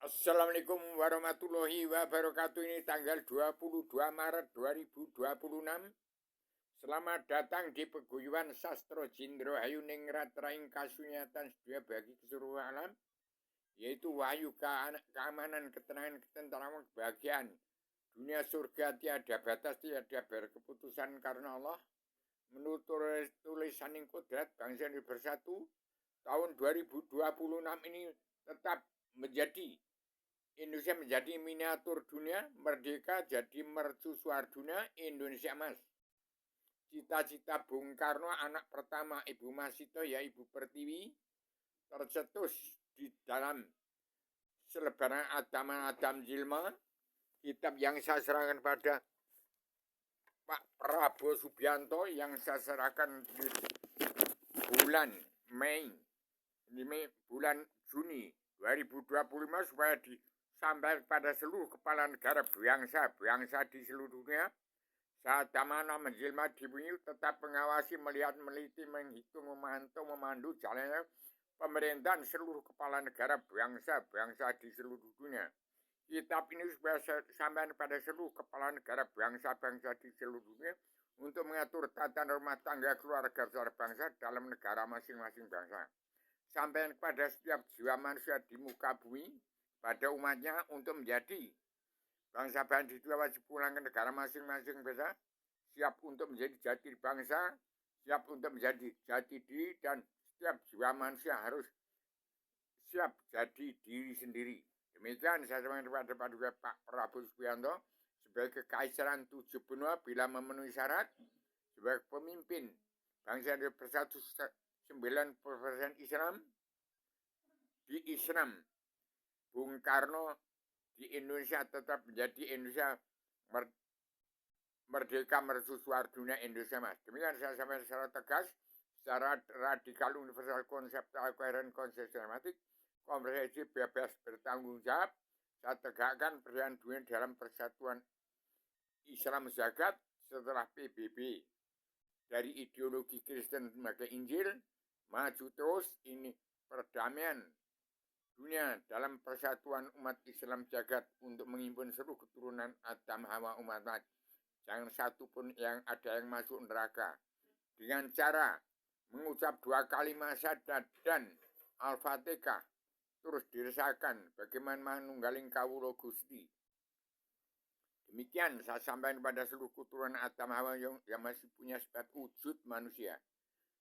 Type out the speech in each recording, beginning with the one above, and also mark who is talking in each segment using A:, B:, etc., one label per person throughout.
A: Assalamualaikum warahmatullahi wabarakatuh. Ini tanggal 22 Maret 2026. Selamat datang di Peguyuban Sastro Jindro Hayu Ningrat Raing Kasunyatan Sedunia bagi keseluruhan alam, yaitu wahyu keamanan, ketenangan, ketentraman, kebahagiaan. Dunia surga tiada batas, tiada berkeputusan karena Allah. Menurut tulisan kodrat bangsa ini bersatu, tahun 2026 ini tetap menjadi Indonesia menjadi miniatur dunia, merdeka jadi mercusuar dunia, Indonesia emas. Cita-cita Bung Karno, anak pertama Ibu Masito, ya Ibu Pertiwi, tercetus di dalam selebaran Adam Jilma, kitab yang saya serahkan pada Pak Prabowo Subianto, yang saya serahkan di bulan bulan Juni 2025 supaya sampai pada seluruh kepala negara bangsa di seluruh dunia. Saat mana menjelma di bumi, tetap mengawasi, melihat, meneliti, menghitung, memantau, memandu jalannya pemerintahan seluruh kepala negara bangsa di seluruh dunia. Kitab ini supaya sampai pada seluruh kepala negara bangsa di seluruh dunia untuk mengatur tata rumah tangga keluarga bangsa dalam negara masing-masing bangsa. Sampai kepada setiap jiwa manusia di muka bumi, pada umatnya untuk menjadi bangsa-bangsa itu wajib pulang ke negara masing-masing bangsa, siap untuk menjadi jati bangsa, siap untuk menjadi jati diri, dan setiap jiwa manusia harus siap jadi diri sendiri. Demikian saya sampaikan kepada Pak Prabowo Subianto sebagai kekaisaran 7 benua bila memenuhi syarat sebagai pemimpin bangsa yang bersatu 90% Islam. Di Islam, Bung Karno di Indonesia tetap menjadi Indonesia merdeka mercusuar dunia Indonesia mas. Demikian saya sampaikan secara tegas, secara radikal, universal, konseptual, koheren, konsistematik, komprehensif, bebas, bertanggung jawab. Saya tegakkan perdamaian dunia dalam persatuan Islam zakat setelah PBB. Dari ideologi Kristen sebagai Injil, maju terus ini perdamaian dunia dalam persatuan umat Islam jagat untuk menghimpun seluruh keturunan Adam Hawa umat. Jangan satu pun yang ada yang masuk neraka. Dengan cara mengucap 2 kalimat syahadat dan Al-Fatihah, terus dirasakan bagaimana manunggaling kawula Gusti. Demikian saya sampaikan kepada seluruh keturunan Adam Hawa yang masih punya sifat wujud manusia,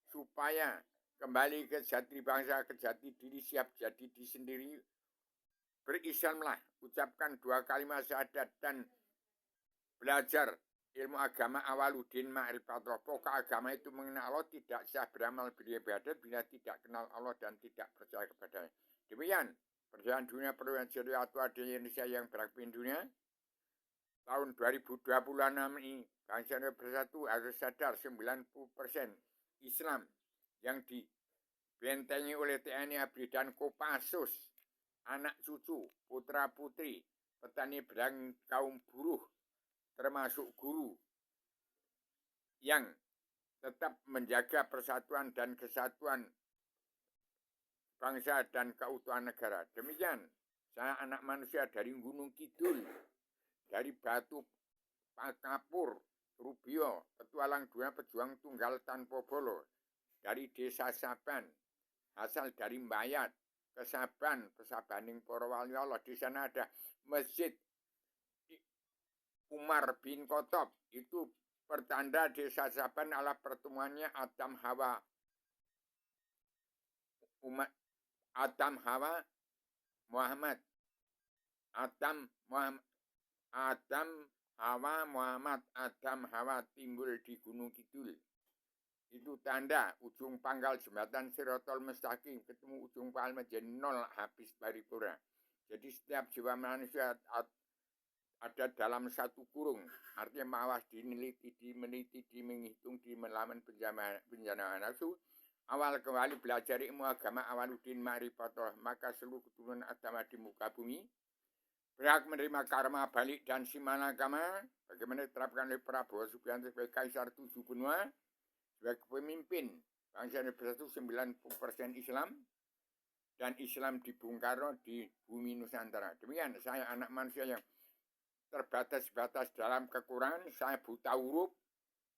A: supaya kembali ke jati bangsa, ke jati diri, siap jadi diri sendiri. Berislamlah, ucapkan 2 kalimat syahadat dan belajar ilmu agama awaludin ma'rifatullah. Pokok agama itu mengenal Allah, tidak sah beramal beribadat bila tidak kenal Allah dan tidak percaya kepadanya. Demikian perjalanan dunia perluan jadi tua di Indonesia yang beragam dunia. Tahun 2026 ini bangsa Indonesia bersatu harus sadar 90% Islam yang dibentengi oleh TNI ABRI dan Kopassus, anak cucu, putra putri, petani pedang, kaum buruh, termasuk guru yang tetap menjaga persatuan dan kesatuan bangsa dan keutuhan negara. Demikian saya anak manusia dari Gunung Kidul, dari Batu Pakapur, Rubio, petualang dunia pejuang tunggal tanpa bolo, dari desa Saban, asal dari Mbayat, ke Saban, Pesabaning para wali Allah. Di sana ada masjid Umar bin Khattab, itu pertanda desa Saban adalah pertemuannya Adam Hawa, umat Adam Hawa Muhammad, Adam Hawa timbul di Gunung Kidul. Itu tanda ujung pangkal jembatan Sirotol Mustaqim ketemu ujung pangkal menjadi 0 habis paripurna. Jadi setiap jiwa manusia ada dalam satu kurung, artinya mawas meneliti, menghitung, melawan penjanaan nafsu. Awal kembali belajar ilmu agama awaludin ma'rifatullah, maka seluruh keturunan agama di muka bumi berhak menerima karma balik dan simanagama. Bagaimana diterapkan oleh Prabowo Subianto sebagai kaisar 7 benua, sebagai pemimpin bangsa Indonesia itu 90% Islam. dan Islam di Bung Karno di bumi Nusantara. Demikian saya anak manusia yang terbatas-batas dalam kekurangan, saya buta huruf,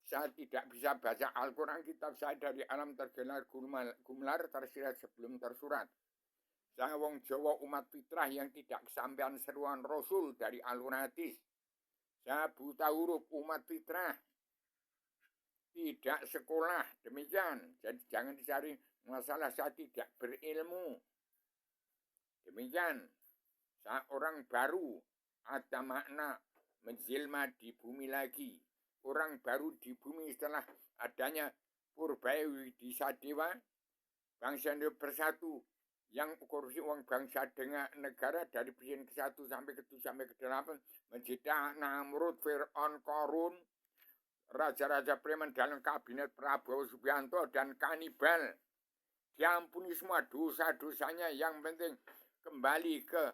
A: saya tidak bisa baca Al-Quran, kitab saya dari alam tergelar gumlar tersirat sebelum tersurat. Saya wong Jawa umat fitrah yang tidak kesampaian seruan Rasul dari alur hadis. Saya buta huruf umat fitrah, tidak sekolah, demikian. Jadi jangan dicari masalah saya tidak berilmu. Demikian, saya orang baru, ada makna menjelma di bumi lagi. Orang baru di bumi setelah adanya Purbaewi di Sadewa, bangsa Indonesia bersatu, yang korupsi uang bangsa dengan negara dari presiden ke-1 sampai ke-7 sampai ke-8 menjadi Namrud, Fir'aun, Korun, raja-raja preman dalam kabinet Prabowo Subianto dan kanibal. Diampuni semua dosa-dosanya, yang penting kembali ke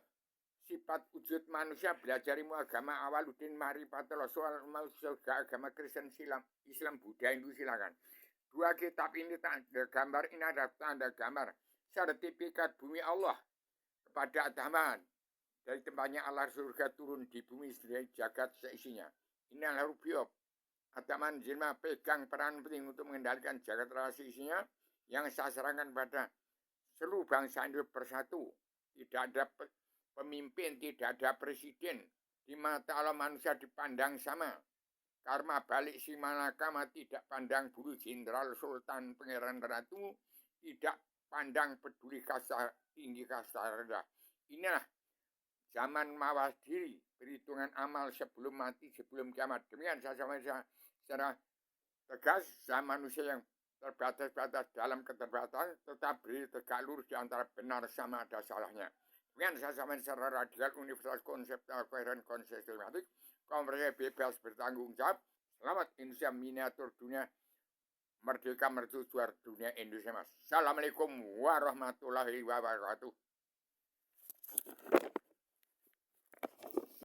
A: sifat wujud manusia, belajar ilmu agama Awaluddin Marifatullah, soal surga agama Kristen, Islam, Buddha, Hindu silakan. Dua kitab ini tanda gambar, ini ada tanda gambar sertifikat bumi Allah kepada Ataman. Dari tempatnya Allah surga turun di bumi dari jagat seisinya. Ini adalah Rubiop. Ataman Jilma pegang peran penting untuk mengendalikan jagat rasa isinya, yang saya serahkan pada seluruh bangsa Indonesia bersatu. Tidak ada pemimpin, tidak ada presiden. Di mata Allah manusia dipandang sama. Karma balik si malakama tidak pandang bulu jenderal sultan pangeran ratu, tidak pandang peduli kasta tinggi kasta rendah. Inilah zaman mawas diri, perhitungan amal sebelum mati, sebelum kiamat. Demikian saya secara tegas, saya manusia yang terbatas-batas dalam keterbatasan, tetap berdiri tegak lurus di antara benar sama ada salahnya. Demikian saya sampaikan secara radikal, universal, konseptual, koheren, konsistematik, konversi bebas bertanggung jawab. Selamat Indonesia miniatur dunia, merdeka mercusuar dunia Indonesia mas. Assalamualaikum warahmatullahi wabarakatuh.